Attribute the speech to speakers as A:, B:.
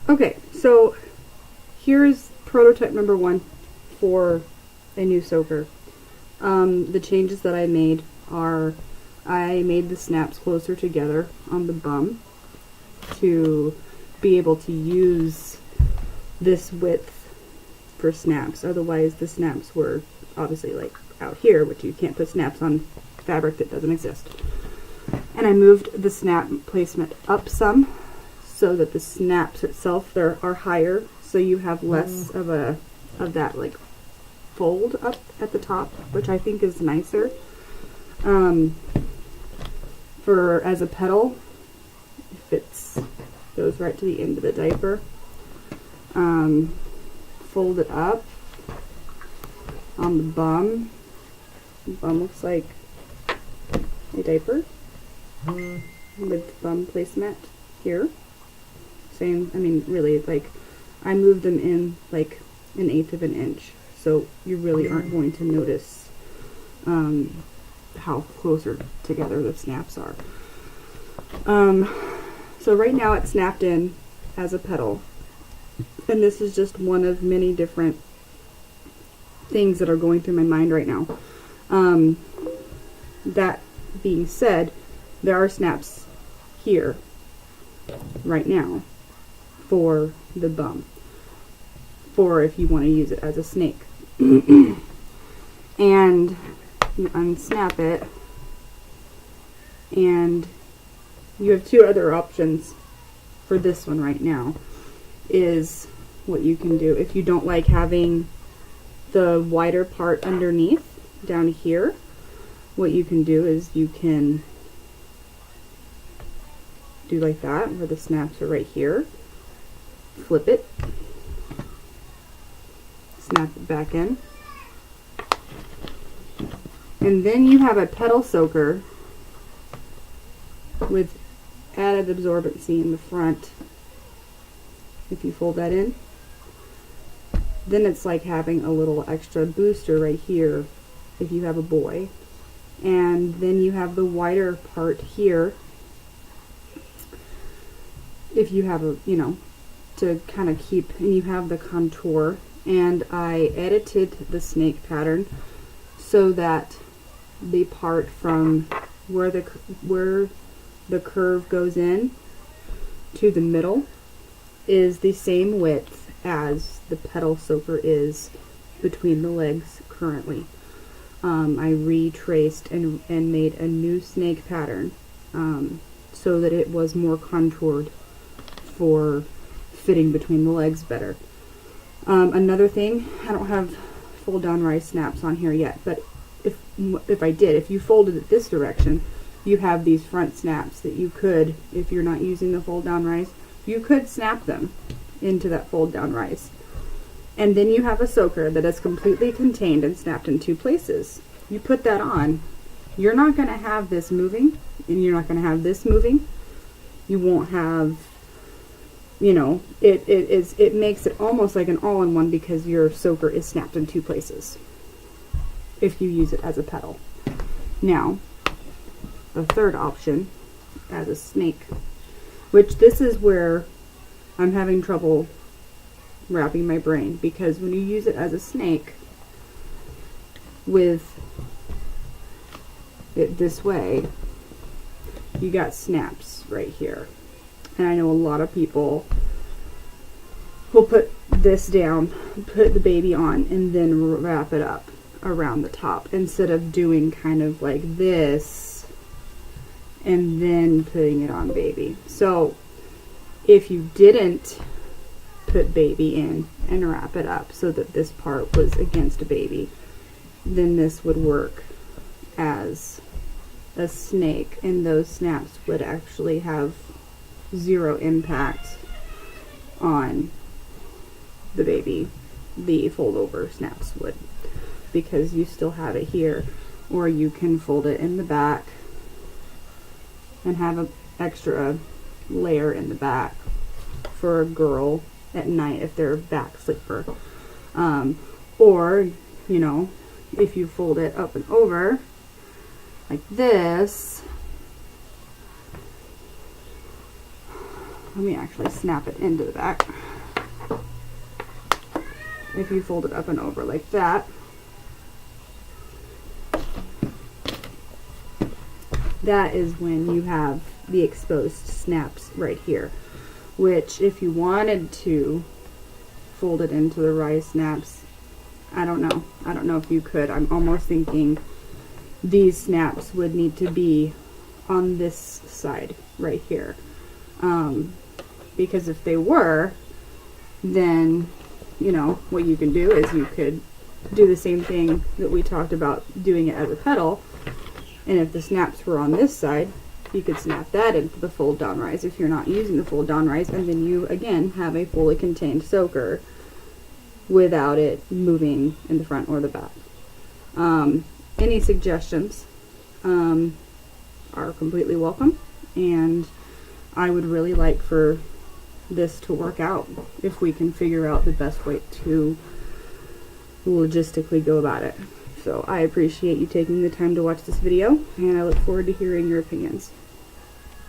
A: Okay, so here's prototype number 1 for a new soaker. The changes that I made are I made the snaps closer together on the bum to be able to use this width for snaps. Otherwise the snaps were obviously like out here, which you can't put snaps on fabric that doesn't exist. And I moved the snap placement up some so that the snaps itself there are higher, so you have less of that like fold up at the top, which I think is nicer. For as a petal, it goes right to the end of the diaper. Fold it up on the bum. The bum looks like a diaper with bum placement here. Same, I mean, really, like, I moved them in like 1/8 of an inch, so you really aren't going to notice how closer together the snaps are. So right now it's snapped in as a petal, and this is just one of many different things that are going through my mind right now. That being said, there are snaps here right now for the bum, for if you want to use it as a snake. And you unsnap it, and you have 2 other options for this one right now. Is what you can do if you don't like having the wider part underneath down here. What you can do is you can do like that, where the snaps are right here. Flip it, snap it back in, and then you have a petal soaker with added absorbency in the front. If you fold that in, then it's like having a little extra booster right here if you have a boy. And then you have the wider part here if you have a, you know, to kind of keep, and you have the contour. And I edited the snake pattern so that the part from where the curve goes in to the middle is the same width as the petal soaker is between the legs currently. I retraced and made a new snake pattern so that it was more contoured for fitting between the legs better. Another thing, I don't have fold down rise snaps on here yet, but if I did, if you folded it this direction, you have these front snaps that you could, if you're not using the fold down rise, you could snap them into that fold down rise. And then you have a soaker that is completely contained and snapped in 2 places. You put that on, you're not going to have this moving, and you're not going to have this moving. You won't have, you know, it makes it almost like an all-in-one because your soaker is snapped in 2 places if you use it as a petal. Now, the third option as a snake, which this is where I'm having trouble wrapping my brain, because when you use it as a snake with it this way, you got snaps right here. And I know a lot of people will put this down, put the baby on, and then wrap it up around the top instead of doing kind of like this and then putting it on baby. So if you didn't put baby in and wrap it up so that this part was against a baby, then this would work as a snake, and those snaps would actually have 0 impact on the baby. The fold over snaps would, because you still have it here. Or you can fold it in the back and have an extra layer in the back for a girl at night if they're a back sleeper. Or, you know, if you fold it up and over like this, let me actually snap it into the back. If you fold it up and over like that, that is when you have the exposed snaps right here, which if you wanted to fold it into the rise snaps, I don't know if you could. I'm almost thinking these snaps would need to be on this side right here, because if they were, then you know what you can do is you could do the same thing that we talked about doing it as a petal, and if the snaps were on this side, you could snap that into the fold down rise if you're not using the fold down rise, and then you again have a fully contained soaker without it moving in the front or the back. Any suggestions are completely welcome, and I would really like for this to work out if we can figure out the best way to logistically go about it. So I appreciate you taking the time to watch this video, and I look forward to hearing your opinions.